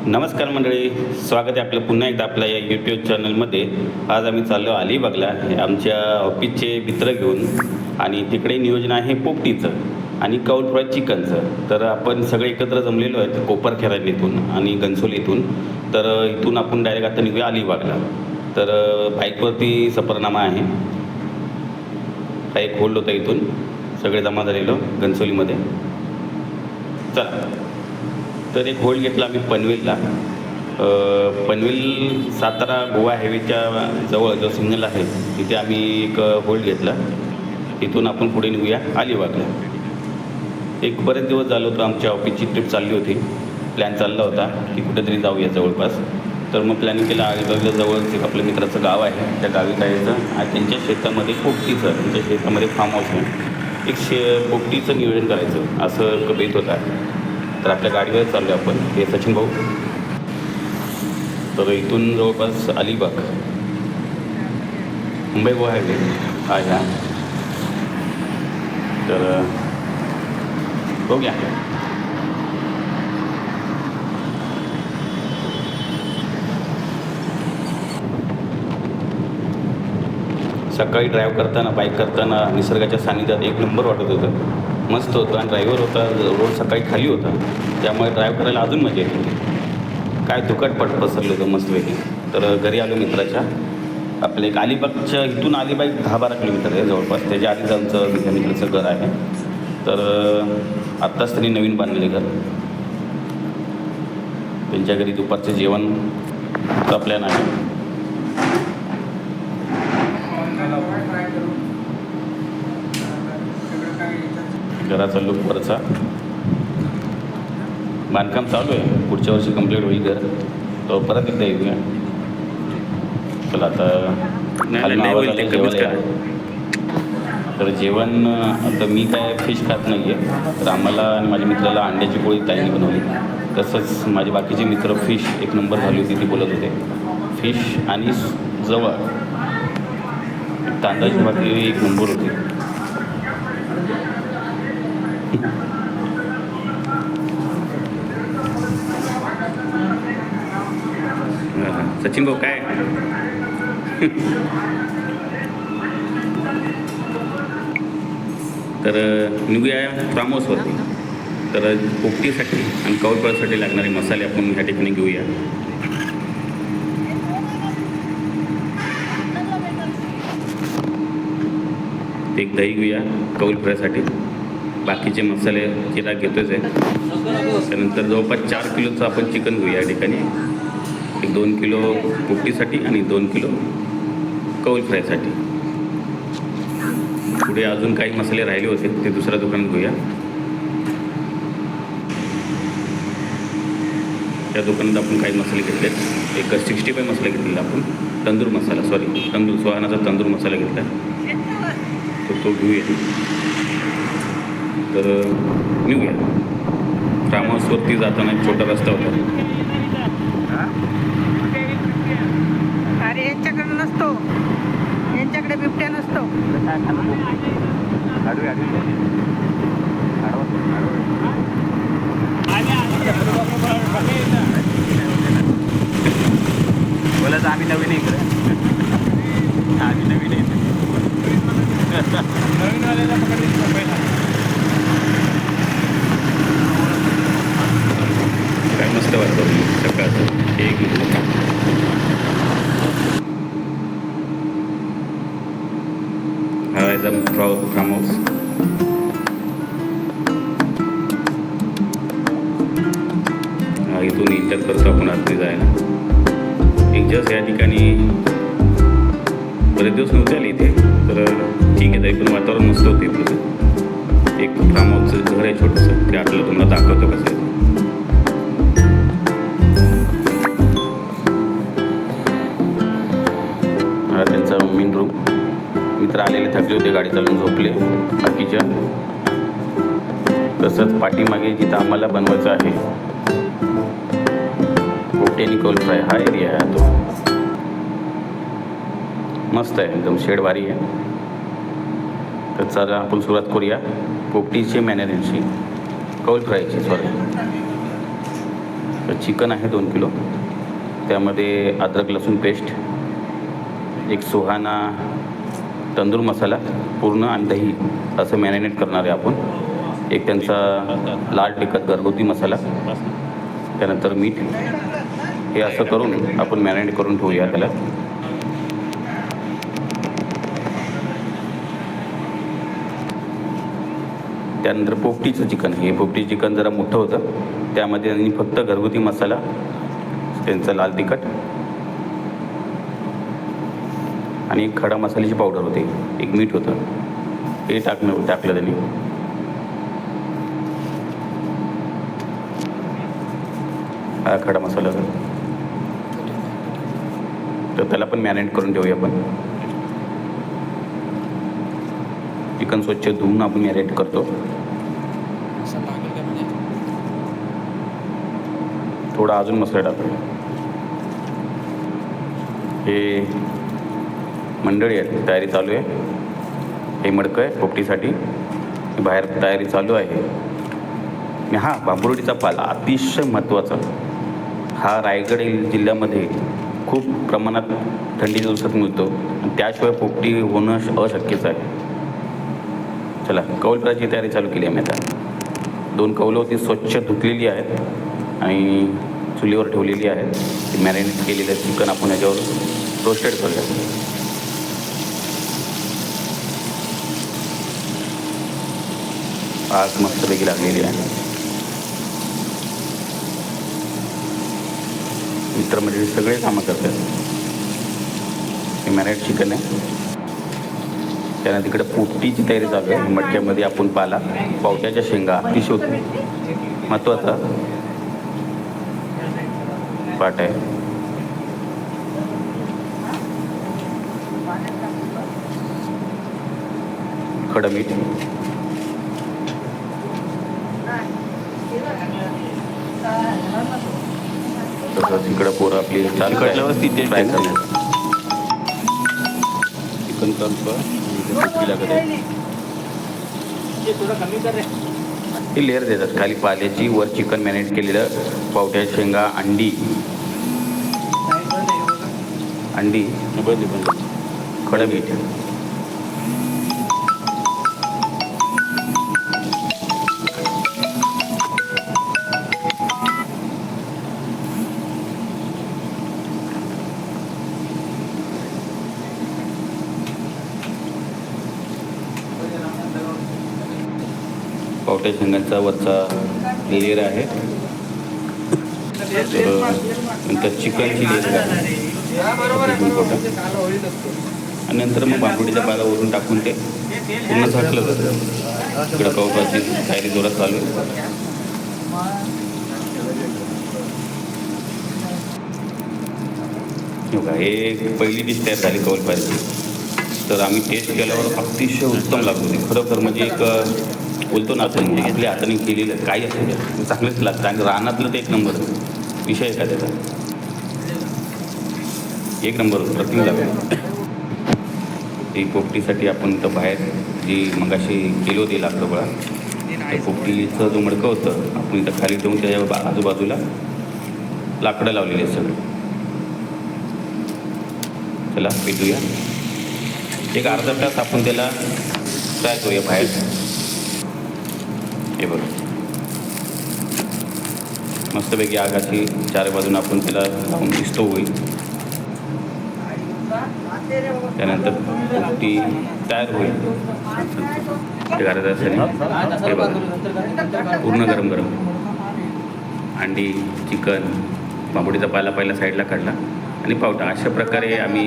नमस्कार मंडळी, स्वागत आहे आपलं पुन्हा एकदा आपल्या या यूट्यूब चॅनलमध्ये. आज आम्ही चाललो अलिबागला आमच्या ऑफिसचे मित्र घेऊन, आणि तिकडे नियोजन आहे पोपटीचं आणि कौल फ्राय चिकनचं. तर आपण सगळे एकत्र जमलेलो आहेत कोपरखेरणा इथून आणि घनसोली इथून. तर इथून आपण डायरेक्ट आता निघूया अलिबागला. तर बाईकवरती सफरनामा आहे. हा एक होल्ड होता, इथून सगळे जमा झालेलो घनसोलीमध्ये. चला, तर एक होल्ड घेतला आम्ही पनवेलला. पनवेल सातारा गोवा हायवेच्या जवळ जो सिग्नल आहे तिथे आम्ही एक होल्ड घेतला. तिथून आपण पुढे निघूया अलिबागला. एक बरेच दिवस झालं होतं आमच्या ऑफिसची ट्रिप चालली होती. प्लॅन चालला होता की कुठेतरी जाऊया जवळपास. तर मग प्लॅनिंग केलं. अलिबागला जवळच एक आपल्या मित्राचं गाव आहे, त्या गावी जायचं आणि त्यांच्या शेतामध्ये पोपटीचं, त्यांच्या शेतामध्ये फार्म हाऊस आहे, एक पोपटीचं नियोजन करायचं असं बेत होता. तर आपल्या गाडीवर चाललो आहे आपण. हे सचिन भाऊ. तर इथून जवळपास अलिबाग मुंबई गोवा हायवे हा ह्या. तर बघूया. सकाळी ड्राईव्ह करताना, बाईक करताना निसर्गाच्या सानिध्यात एक नंबर वाटत होतं, मस्त होतं. आणि ड्रायव्हर होता, रोड सकाळी खाली होता, त्यामुळे ड्राईव्ह करायला अजून मजा येते. काय दुकटपट पसरलं होतं मस्तपैकी. तर घरी आलो मित्राच्या. आपलं एक अलिबागच्या इथून अलिबाग 10-12 किलोमीटर आहे जवळपास. त्याच्या आधीच आमचं मित्राचं घर आहे. तर आत्ताच त्यांनी नवीन बांधलेले घर. त्यांच्या घरी दुपारचं जेवणचा प्लॅन आहे. घराचा लुक वरचा. बांधकाम चालू आहे, पुढच्या वर्षी कंप्लीट होईल घर. तो परत एकदा येऊया. चला आता तर जेवण आता मी काय फिश खात नाही आहे, तर आम्हाला आणि माझ्या मित्राला अंड्याची पोळी ताईने बनवली. तसंच माझे बाकीचे मित्र फिश एक नंबर झाली होती ती बोलत होते. फिश आणि जवळ तांदळाची भाकरी एक नंबर होती. सचिन भाऊ काय तर निघूया फार्म हाऊसवरती. तर पोपटीसाठी आणि कौलफळासाठी लागणारे मसाले आपण ह्या ठिकाणी घेऊया. एक दही घेऊया कौल फ्रायसाठी. बाकीचे मसाले चिरा घेतोच आहे. त्यानंतर जवळपास 4 किलोचं आपण चिकन घेऊया या ठिकाणी. एक 2 किलो पोपटीसाठी आणि 2 किलो कौल फ्रायसाठी. पुढे अजून काही मसाले राहिले होते ते दुसऱ्या दुकानात घेऊया. त्या दुकानात आपण काही मसाले घेतले. एक 65 मसाला घेतलेला आपण. तंदूर मसाला, तंदूर सुहानाचा तंदूर मसाला घेतला, तो घेऊया. तर निघूया. फार्म हाऊसवरती जाताना एक छोटा रस्ता होता. अरे यांच्याकडे नसतो, यांच्याकडे बिबट्या नसतो. बोलायचं आम्ही नवीन आहे इकडे. आम्ही नवीन आहे. नवीन आलेला पहिला काय मस्त वाटतं सकाळचं. एक हा एकदम फार्म हाऊस. हा इथून इंटर करतो आपण आतमध्ये जायला. एक जस्ट या ठिकाणी बरेच दिवस नव्हते आले इथे, तर ठीक आहे. तरी पण वातावरण मस्त होतं इथलं. एक फार्म हाऊसचं घर आहे छोटंसं, ते आपल्याला तुम्हाला दाखवतो कसं आहे. हा त्यांचा मेन रूम. मित्र आलेले थकले होते, गाडी चालवून झोपले बाकीच्या. तसंच पाठीमागे जिथं आम्हाला बनवायचं आहे पोपटी आणि कौल फ्राय, हा एरिया आहे. तो मस्त आहे एकदम, शेड भारी आहे. तर चला आपण सुरुवात करूया पोपटीची मॅनेजरची, कौल फ्रायची तर चिकन आहे 2 किलो, त्यामध्ये अद्रक लसूण पेस्ट, एक सुहाना तंदूर मसाला पूर्ण आणि दही असं मॅरिनेट करणार आहे आपण. एक त्यांचा लाल तिखट घरगुती मसाला, त्यानंतर मीठ, हे असं करून आपण मॅरिनेट करून ठेवूया त्याला. त्यानंतर पोपटीचं चिकन, हे पोपटी चिकन जरा मोठं होतं, त्यामध्ये त्यांनी फक्त घरगुती मसाला, त्यांचं लाल तिखट आणि एक खडा मसाल्याची पावडर होती, एक मीठ होतं, हे टाकलं त्यांनी. हा खडा मसाला तर त्याला पण मॅरिनेट करून ठेवूया आपण. चिकन स्वच्छ धुवून आपण मॅरिनेट करतो. थोडा अजून मसाला टाकूया. हे मंडळी आहेत, तयारी चालू आहे. हे मडकं आहे पोपटीसाठी, बाहेर तयारी चालू आहे. आणि हा बांबुर्डीचा पाला अतिशय महत्त्वाचा. हा रायगड जिल्ह्यामध्ये खूप प्रमाणात थंडीच्या दिवसात मिळतो आणि त्याशिवाय पोपटी होणं अशक्यच आहे. चला, कौल फ्रायची तयारी चालू केली आहे. मी आता 2 कौलं होती, स्वच्छ धुतलेली आहेत आणि चुलीवर ठेवलेली आहेत. मॅरिनेट केलेलं चिकन आपण याच्यावर रोस्टेड करूया. आग मस्तपैकी लागलेली आहे. मित्रमंडळी सगळे कामं करतात. हे मॅरिनेट चिकन आहे. त्यानं तिकडे पोपटीची तयारी चालू आहे. मटक्यामध्ये आपण पाला, पावट्याच्या शेंगा, अतिशय महत्त्वाचा पाट आहे. खडं मीठ, तसंच इकडं पोरं आपली चालू कटल्यावर ती टेस्ट फ्राय करण्यात चिकन पोपटी लागत आहे. ही लेअर देतात, खाली पाल्याची, वर चिकन मॅरिनेट केलेलं, पावट्या शेंगा, अंडी खडं मीठ, पावट्या शेंगांचा वरचा लेअर आहे. नंतर चिकनची लेअर आहे आणि नंतर मग बांबुडीचा पाला वरून टाकून ते पूर्ण झाकलं जातं. इकडं कौपाची तयारी जोरात चालू आहे. हे पहिली डिश तयार झाली कौल फ्रायची. तर आम्ही टेस्ट केल्यावर अतिशय उत्तम लागत होती. खरोखर म्हणजे एक बोलतो ना आपण, म्हणजे आपल्या हाताने केलेलं काही असेल चांगलंच लागतं. आणि रानातलं ते एक नंबर विषय आहे का त्याचा, एक नंबर प्रतिम लागतो. ती पोपटीसाठी आपण तर बाहेर जी मगाशी केली होती लाकडं गोळा, त्या पोपटीचं जो मडकं होतं आपण इथं खाली ठेवून त्याच्या आजूबाजूला लाकडं लावलेली आहेत सगळं. त्याला पेटूया. एक अर्धा तास आपण त्याला फ्राय करूया बाहेर. हे बघ, मस्तपैकी आगाची चार बाजून आपण त्याला लावून दिसतो होईल. त्यानंतर पोपटी तयार होईल. ते अर्ध्या तासाने हे बघा पूर्ण गरम गरम अंडी, चिकन, बांबुडीचा पाला पहिला साईडला काढला आणि पावटा. अशा प्रकारे आम्ही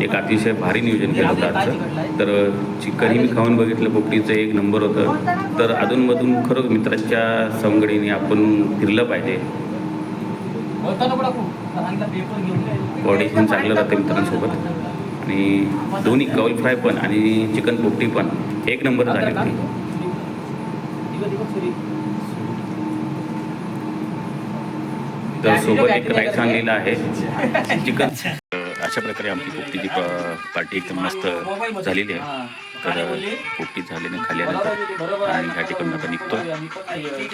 एक अतिशय भारी नियोजन केलं होतं आजचं. तर चिकनही मी खाऊन बघितलं, पोपटीचं एक नंबर होतं. तर अधूनमधून खरंच मित्रांच्या संगडीने आपण फिरलं पाहिजे. बॉडी पण चांगलं राहते मित्रांसोबत. आणि दोन्ही कौल फ्राय पण आणि चिकन पोपटी पण एक नंबर झाली होती. तर सोबत एक राईस आणलेला आहे चिकन. अशा प्रकारे आमची पोपटीची पार्टी एकदम मस्त झालेली आहे. तर पोपटी झाल्याने खाली आल्यानंतर आणि ह्या ठिकाणी आता निघतो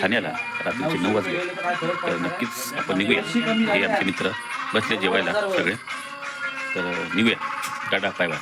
ठाण्याला. रात्रीचे 9 वाजले. तर नक्कीच आपण निघूया. हे आमचे मित्र बसले जेवायला सगळे. तर निघूया. Tata bye bye.